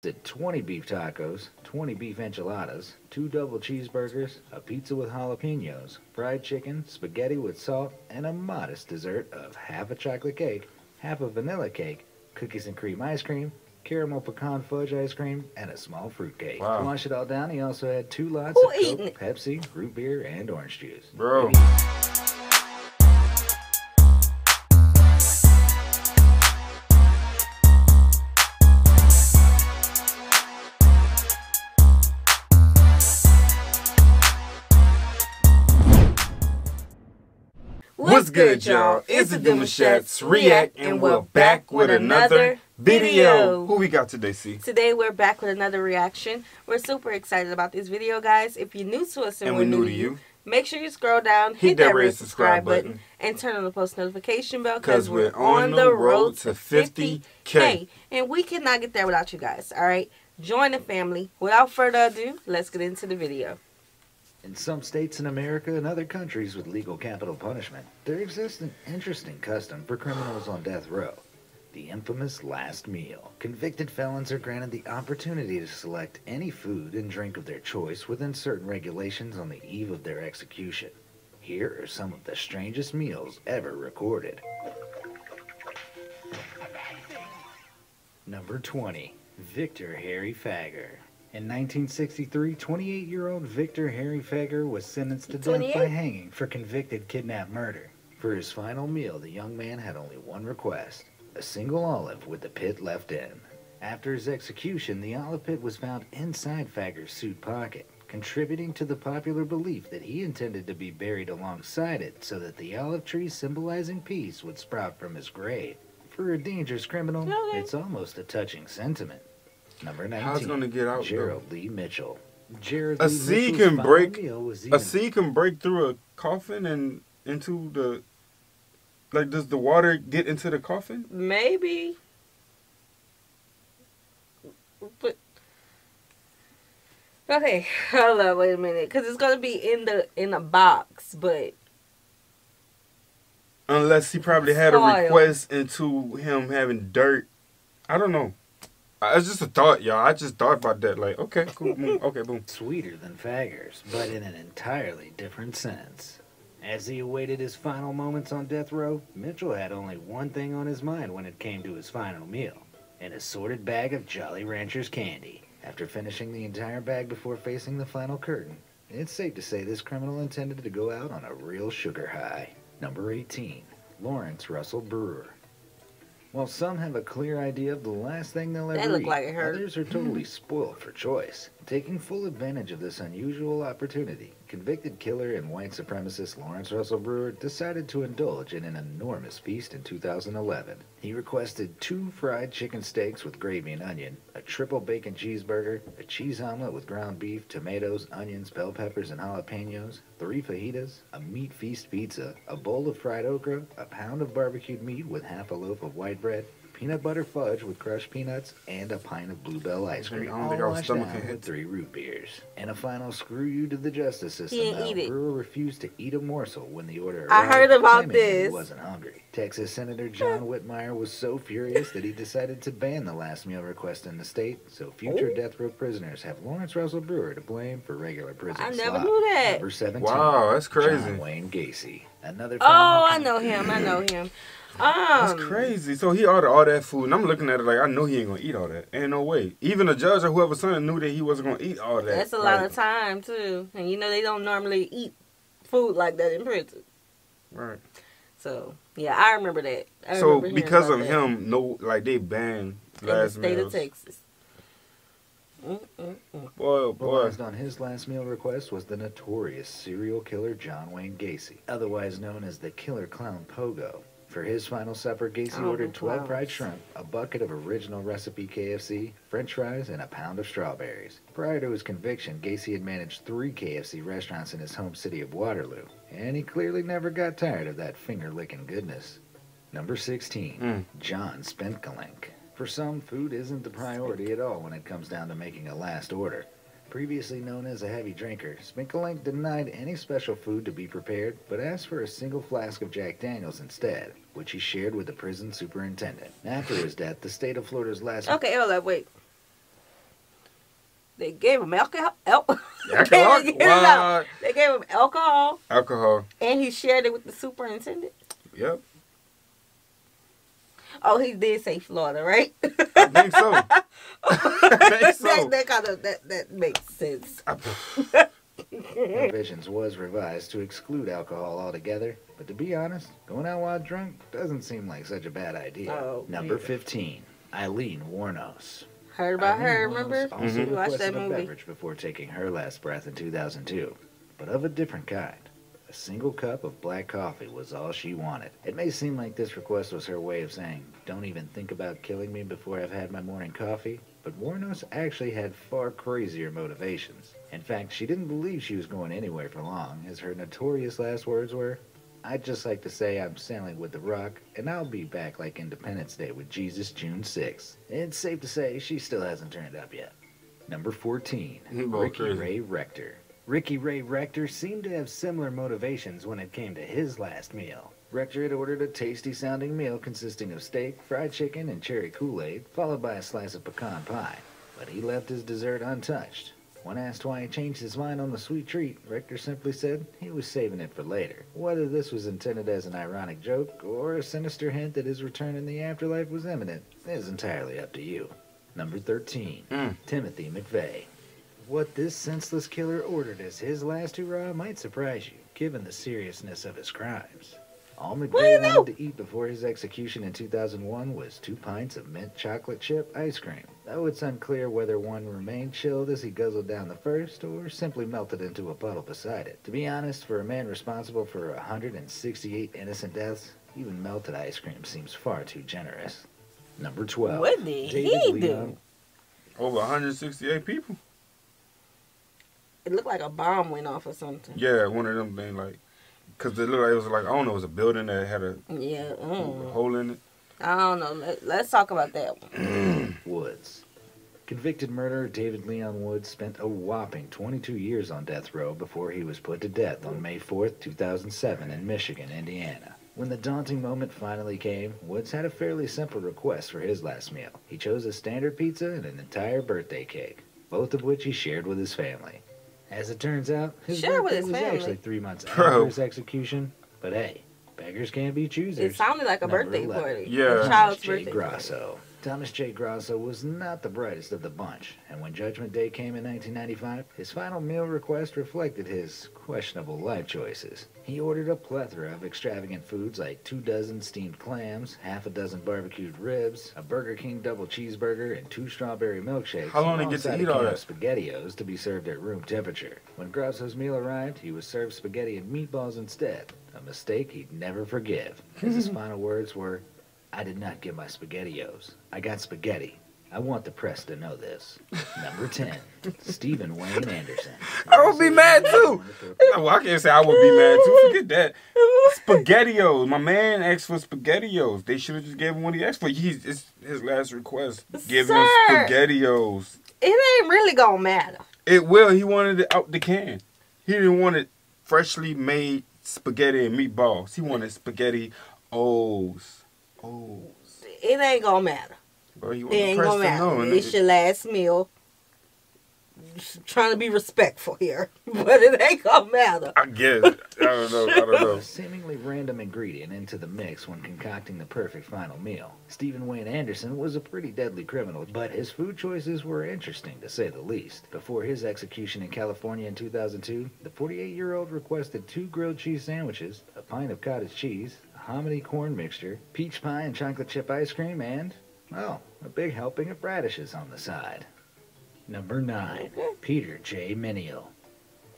20 beef tacos, 20 beef enchiladas, 2 double cheeseburgers, a pizza with jalapenos, fried chicken, spaghetti with salt, and a modest dessert of half a chocolate cake, half a vanilla cake, cookies and cream ice cream, caramel pecan fudge ice cream, and a small fruit cake. Wow. To wash it all down, he also had 2 lots Who of eating Coke, Pepsi, root beer, and orange juice. Bro. What's good, y'all? It's the Demouchets React, and we're back with another video. Who we got today, C? Today we're back with another reaction. We're super excited about this video, guys. If you're new to us and we're new to you, make sure you scroll down, hit that red subscribe button, and turn on the post notification bell because we're on the road to 50K. And we cannot get there without you guys, all right? Join the family. Without further ado, let's get into the video. In some states in America and other countries with legal capital punishment, there exists an interesting custom for criminals on death row. The infamous last meal. Convicted felons are granted the opportunity to select any food and drink of their choice within certain regulations on the eve of their execution. Here are some of the strangest meals ever recorded. Number 20. Victor Harry Fagger. In 1963, 28-year-old Victor Harry Fagger was sentenced to death by hanging for convicted kidnap murder. For his final meal, the young man had only one request: a single olive with the pit left in. After his execution, the olive pit was found inside Fagger's suit pocket, contributing to the popular belief that he intended to be buried alongside it so that the olive tree symbolizing peace would sprout from his grave. For a dangerous criminal, it's almost a touching sentiment. Number 19. How's it gonna get out? Gerald Lee Mitchell. Gerald A Lee seed Mitchell's can final break. meal was A seed can break through a coffin and into the. Like, does the water get into the coffin? Maybe. But okay, hold on, wait a minute, because it's gonna be in a box, but Unless he probably had a soil. request into him having dirt. I don't know. It's just a thought, y'all. I just thought about that. Like, okay, cool. Boom. Okay, boom. Sweeter than Fagger's, but in an entirely different sense. As he awaited his final moments on death row, Mitchell had only one thing on his mind when it came to his final meal: an assorted bag of Jolly Ranchers candy. After finishing the entire bag before facing the final curtain, it's safe to say this criminal intended to go out on a real sugar high. Number 18. Lawrence Russell Brewer. While some have a clear idea of the last thing they'll ever eat, others are totally spoiled for choice. Taking full advantage of this unusual opportunity, convicted killer and white supremacist Lawrence Russell Brewer decided to indulge in an enormous feast in 2011. He requested 2 fried chicken steaks with gravy and onion, a triple bacon cheeseburger, a cheese omelet with ground beef, tomatoes, onions, bell peppers, and jalapenos, 3 fajitas, a meat feast pizza, a bowl of fried okra, a pound of barbecued meat with half a loaf of white bread, peanut butter fudge with crushed peanuts, and a pint of Bluebell ice cream, all washed down with 3 root beers. And a final screw you to the justice system. Brewer refused to eat a morsel when the order arrived. I heard about claiming this. He wasn't hungry. Texas Senator John Whitmire was so furious that he decided to ban the last meal request in the state, so future death row prisoners have Lawrence Russell Brewer to blame for regular prison slop. I never knew that. Number 17. Wow, that's crazy. John Wayne Gacy. Another. I know him. I know him. That's crazy. So he ordered all that food, and I'm looking at it like, I know he ain't gonna eat all that. Ain't no way. Even the judge or whoever's son knew that he wasn't gonna eat all that. That's a lot of time too, and you know they don't normally eat food like that in prison. Right. So yeah, I remember that. So because of him, they banned last meals. In the state of Texas. Boy. Realized on his last meal request was the notorious serial killer John Wayne Gacy, otherwise known as the Killer Clown Pogo. For his final supper, Gacy ordered 12 fried shrimp, a bucket of original recipe KFC, french fries, and a pound of strawberries. Prior to his conviction, Gacy had managed 3 KFC restaurants in his home city of Waterloo, and he clearly never got tired of that finger-licking goodness. Number 16. John Spentkelink. For some, food isn't the priority at all when it comes down to making a last order. Previously known as a heavy drinker, Spentkelink denied any special food to be prepared, but asked for a single flask of Jack Daniels instead, which he shared with the prison superintendent. After his death, the state of Florida's last... Okay, hold up, wait. They gave him alcohol. Alcohol? They gave him alcohol. Alcohol. And he shared it with the superintendent. Yep. Oh, he did say Florida, right? I think so. That makes sense. Provisions was revised to exclude alcohol altogether, but to be honest, going out while drunk doesn't seem like such a bad idea. Oh, Number 15, Eileen Wuornos. Heard about Eileen her, Wuornos remember? also You watched that requested a movie. beverage before taking her last breath in 2002, but of a different kind. A single cup of black coffee was all she wanted. It may seem like this request was her way of saying, don't even think about killing me before I've had my morning coffee, but Wuornos actually had far crazier motivations. In fact, she didn't believe she was going anywhere for long, as her notorious last words were, I'd just like to say I'm sailing with the Rock, and I'll be back like Independence Day with Jesus June 6th. It's safe to say she still hasn't turned up yet. Number 14, Ricky Ray Rector. Ricky Ray Rector seemed to have similar motivations when it came to his last meal. Rector had ordered a tasty-sounding meal consisting of steak, fried chicken, and cherry Kool-Aid, followed by a slice of pecan pie. But he left his dessert untouched. When asked why he changed his mind on the sweet treat, Rector simply said he was saving it for later. Whether this was intended as an ironic joke or a sinister hint that his return in the afterlife was imminent is entirely up to you. Number 13, Timothy McVeigh. What this senseless killer ordered as his last hurrah might surprise you, given the seriousness of his crimes. All McVeigh wanted to eat before his execution in 2001 was 2 pints of mint chocolate chip ice cream, though it's unclear whether one remained chilled as he guzzled down the first or simply melted into a puddle beside it. To be honest, for a man responsible for 168 innocent deaths, even melted ice cream seems far too generous. Number 12. What did he do? Over 168 people. It looked like a bomb went off or something. Yeah, one of them things like, because it looked like it was like, I don't know, it was a building that had a hole in it. I don't know. Let's talk about that one. Woods. Convicted murderer David Leon Woods spent a whopping 22 years on death row before he was put to death on May 4th, 2007 in Michigan, Indiana. When the daunting moment finally came, Woods had a fairly simple request for his last meal. He chose a standard pizza and an entire birthday cake, both of which he shared with his family. As it turns out, his birthday was actually 3 months after his execution. But hey, beggars can't be choosers. It sounded like a birthday party. Yeah. A child's Thomas J. birthday Grasso. Thomas J. Grasso was not the brightest of the bunch, and when Judgment Day came in 1995, his final meal request reflected his questionable life choices. He ordered a plethora of extravagant foods like 2 dozen steamed clams, half a dozen barbecued ribs, a Burger King double cheeseburger, and 2 strawberry milkshakes. How long did he get to eat all that? SpaghettiOs to be served at room temperature. When Grasso's meal arrived, he was served spaghetti and meatballs instead, a mistake he'd never forgive. His final words were, I did not get my SpaghettiOs. I got spaghetti. I want the press to know this. Number 10, Stephen Wayne Anderson. I would be mad too. Well, I can't say I would be mad too. Forget that. SpaghettiOs. My man asked for SpaghettiOs. They should have just gave him what he asked for. It's his last request. Give him SpaghettiOs. It ain't really gonna matter. It will. He wanted it out the can. He didn't want it freshly made spaghetti and meatballs. He wanted SpaghettiOs. It ain't gonna matter. Bro, it ain't gonna matter. It's your last meal. Just trying to be respectful here, but it ain't gonna matter. I guess. I don't know. A seemingly random ingredient into the mix when concocting the perfect final meal. Stephen Wayne Anderson was a pretty deadly criminal, but his food choices were interesting to say the least. Before his execution in California in 2002, the 48-year-old requested 2 grilled cheese sandwiches, a pint of cottage cheese, a hominy corn mixture, peach pie and chocolate chip ice cream, and, well, a big helping of radishes on the side. Number 9, Peter J. Menial.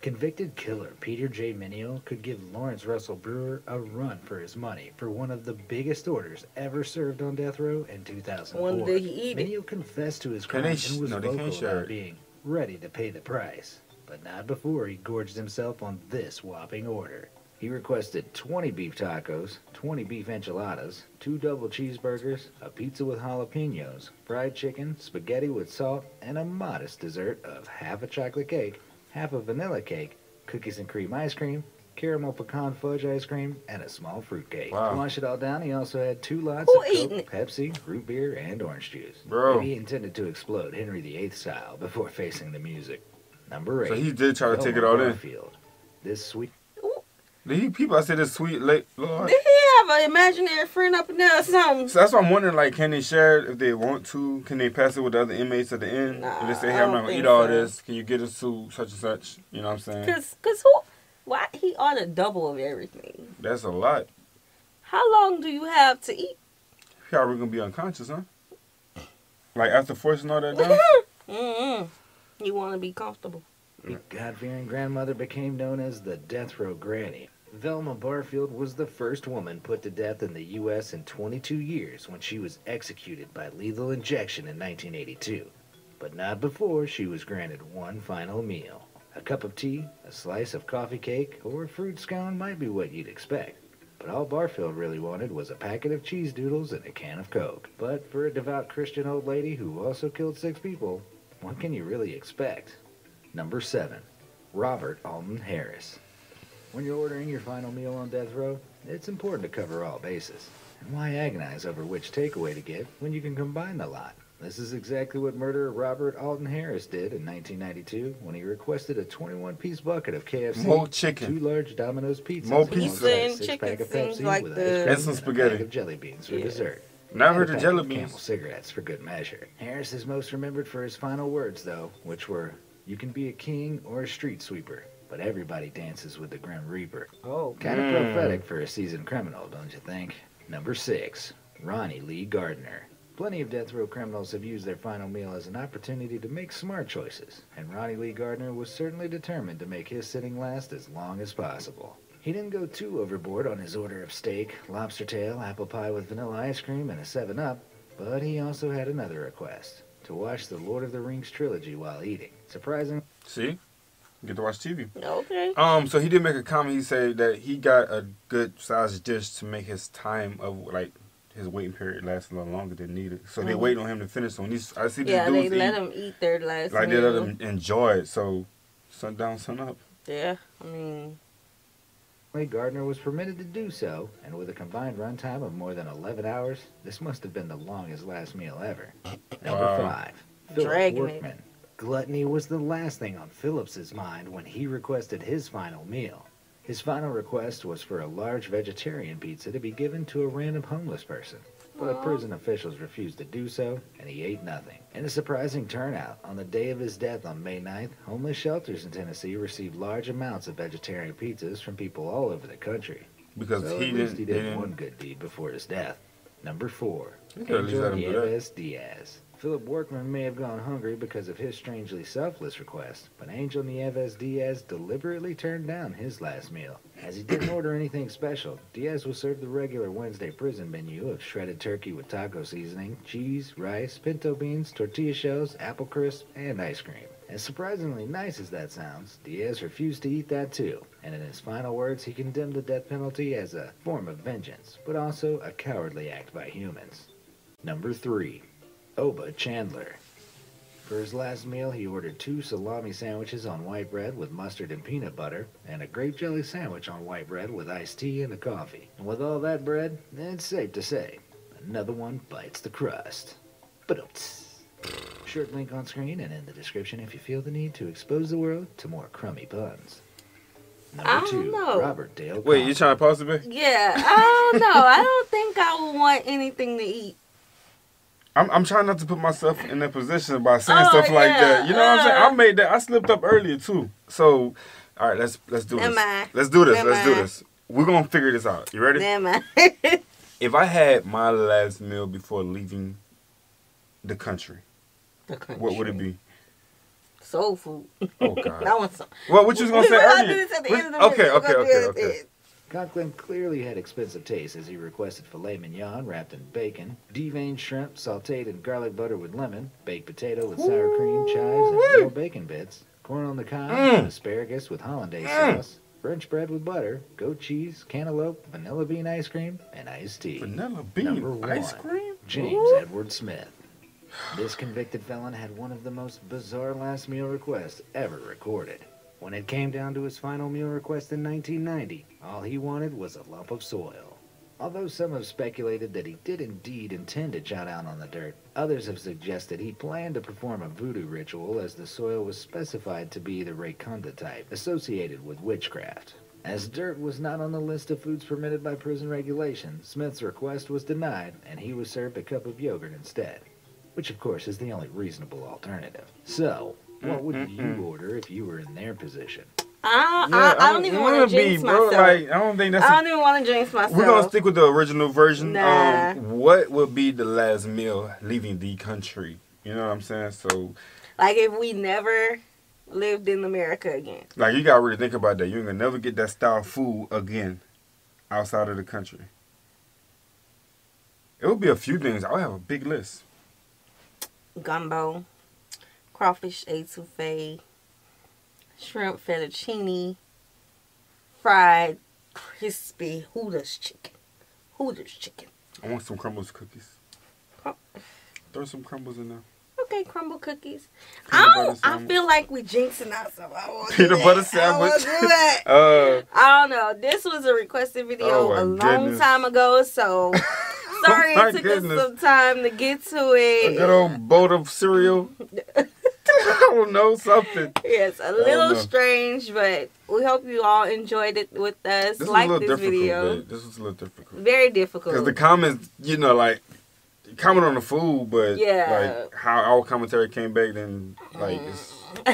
Convicted killer Peter J. Menial could give Lawrence Russell Brewer a run for his money for one of the biggest orders ever served on death row in 2004. When did he eat it? Menial confessed to his crimes and was vocal about being ready to pay the price, but not before he gorged himself on this whopping order. He requested 20 beef tacos, 20 beef enchiladas, 2 double cheeseburgers, a pizza with jalapenos, fried chicken, spaghetti with salt, and a modest dessert of half a chocolate cake, half a vanilla cake, cookies and cream ice cream, caramel pecan fudge ice cream, and a small fruitcake. Wow. To wash it all down, he also had 2 lots of Coke, Pepsi, root beer, and orange juice. Bro. Maybe he intended to explode Henry VIII style before facing the music. Number 8. So he did try to take it all in. This sweet... People, I said this sweet late Lord. Did he have an imaginary friend up in there or something? So that's why I'm wondering, like, can they share it if they want to? Can they pass it with the other inmates at the end? Nah, and they say, hey, I'm not going to eat all this. Can you get us to such and such? You know what I'm saying? Because who? Why? He ordered double of everything. That's a lot. How long do you have to eat? He already going to be unconscious, huh? Like, after forcing all that down? You want to be comfortable. The God-fearing grandmother became known as the Death Row Granny. Velma Barfield was the first woman put to death in the U.S. in 22 years when she was executed by lethal injection in 1982. But not before she was granted one final meal. A cup of tea, a slice of coffee cake, or a fruit scone might be what you'd expect. But all Barfield really wanted was a packet of cheese doodles and a can of Coke. But for a devout Christian old lady who also killed 6 people, what can you really expect? Number 7. Robert Alton Harris. When you're ordering your final meal on death row, it's important to cover all bases. And why agonize over which takeaway to get when you can combine the lot? This is exactly what murderer Robert Alton Harris did in 1992 when he requested a 21-piece bucket of KFC, more chicken, 2 large Domino's pizzas, more pizza, a 6-pack of Pepsi like with the... ice cream and some spaghetti, a bag of jelly beans for dessert. Now I heard the jelly beans. Camel cigarettes for good measure. Harris is most remembered for his final words, though, which were, "You can be a king or a street sweeper, but everybody dances with the Grim Reaper." Oh. Kind of prophetic for a seasoned criminal, don't you think? Number 6. Ronnie Lee Gardner. Plenty of death row criminals have used their final meal as an opportunity to make smart choices, and Ronnie Lee Gardner was certainly determined to make his sitting last as long as possible. He didn't go too overboard on his order of steak, lobster tail, apple pie with vanilla ice cream, and a 7-Up, but he also had another request: to watch the Lord of the Rings trilogy while eating. Surprising. See? Get to watch TV. Okay. So he did make a comment. He said that he got a good sized dish to make his time of, like, his waiting period last a little longer than needed. So they waiting on him to finish. So when I see these dudes they let him eat their last meal. Like, they let him enjoy it. So, sundown, sun up. Yeah, I mean... Gardner was permitted to do so, and with a combined runtime of more than 11 hours, this must have been the longest last meal ever. Number 5. Philip Workman. Gluttony was the last thing on Phillips's mind when he requested his final meal. His final request was for a large vegetarian pizza to be given to a random homeless person. But prison officials refused to do so, and he ate nothing. In a surprising turnout, on the day of his death on May 9th, homeless shelters in Tennessee received large amounts of vegetarian pizzas from people all over the country. Because so he did one good deed before his death. Number 4. Angel Nieves Diaz. Philip Workman may have gone hungry because of his strangely selfless request, but Angel Nieves Diaz deliberately turned down his last meal. As he didn't order anything special, Diaz was served the regular Wednesday prison menu of shredded turkey with taco seasoning, cheese, rice, pinto beans, tortilla shells, apple crisp, and ice cream. As surprisingly nice as that sounds, Diaz refused to eat that too, and in his final words he condemned the death penalty as a form of vengeance, but also a cowardly act by humans. Number 3. Oba Chandler. For his last meal, he ordered 2 salami sandwiches on white bread with mustard and peanut butter, and a grape jelly sandwich on white bread with iced tea and a coffee. And with all that bread, it's safe to say, another one bites the crust. Ba-dum-ts. Short link on screen and in the description if you feel the need to expose the world to more crummy puns. Number 2, Robert Dale. Wait, you trying to pause it, babe? Yeah, I don't know. I don't think I would want anything to eat. I'm trying not to put myself in that position by saying stuff like that. You know what I'm saying? I made that. I slipped up earlier too. So, all right, let's do this. Let's do this. Let's do this. We're gonna figure this out. You ready? If I had my last meal before leaving the country, what would it be? Soul food. Oh God. That one's. Well, what you was gonna say earlier? Okay. Conklin clearly had expensive taste as he requested filet mignon wrapped in bacon, deveined shrimp sautéed in garlic butter with lemon, baked potato with sour cream, chives, and more bacon bits, corn on the cob, asparagus with hollandaise sauce, French bread with butter, goat cheese, cantaloupe, vanilla bean ice cream, and iced tea. Vanilla bean ice cream? James Edward Smith. This convicted felon had one of the most bizarre last meal requests ever recorded. When it came down to his final meal request in 1990, all he wanted was a lump of soil. Although some have speculated that he did indeed intend to chow down on the dirt, others have suggested he planned to perform a voodoo ritual, as the soil was specified to be the Rayconda type, associated with witchcraft. As dirt was not on the list of foods permitted by prison regulations, Smith's request was denied, and he was served a cup of yogurt instead, which of course is the only reasonable alternative. So, what would you order if you were in their position? I don't even want to jinx myself. Like, I don't even want to jinx myself. We're going to stick with the original version. Nah. What would be the last meal leaving the country? You know what I'm saying? So, like, if we never lived in America again. Like, you got to really think about that. You're going to never get that style of food again outside of the country. It would be a few things. I would have a big list. Gumbo, crawfish etouffee, shrimp fettuccine, fried, crispy Hooters chicken. Hooters chicken. I want some crumbles cookies. Throw some crumbles in there. Okay, crumble cookies. I feel like we jinxing ourselves. Peanut butter sandwich. I don't know. This was a requested video a long time ago, so sorry it took us some time to get to it. A good old bowl of cereal. I don't know, something. Yes, a little strange, but we hope you all enjoyed it with us. Like this video. This was a little difficult. Very difficult. Because the comments, you know, like, comment on the food, but like how our commentary came back, then like it's, I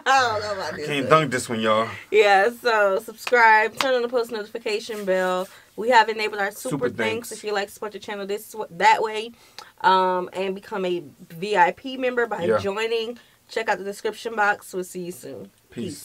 don't know about I can't dunk this one, y'all. Yeah, so subscribe, turn on the post notification bell. We have enabled our super thanks if you like to support the channel that way, and become a VIP member by joining. Check out the description box. We'll see you soon. Peace.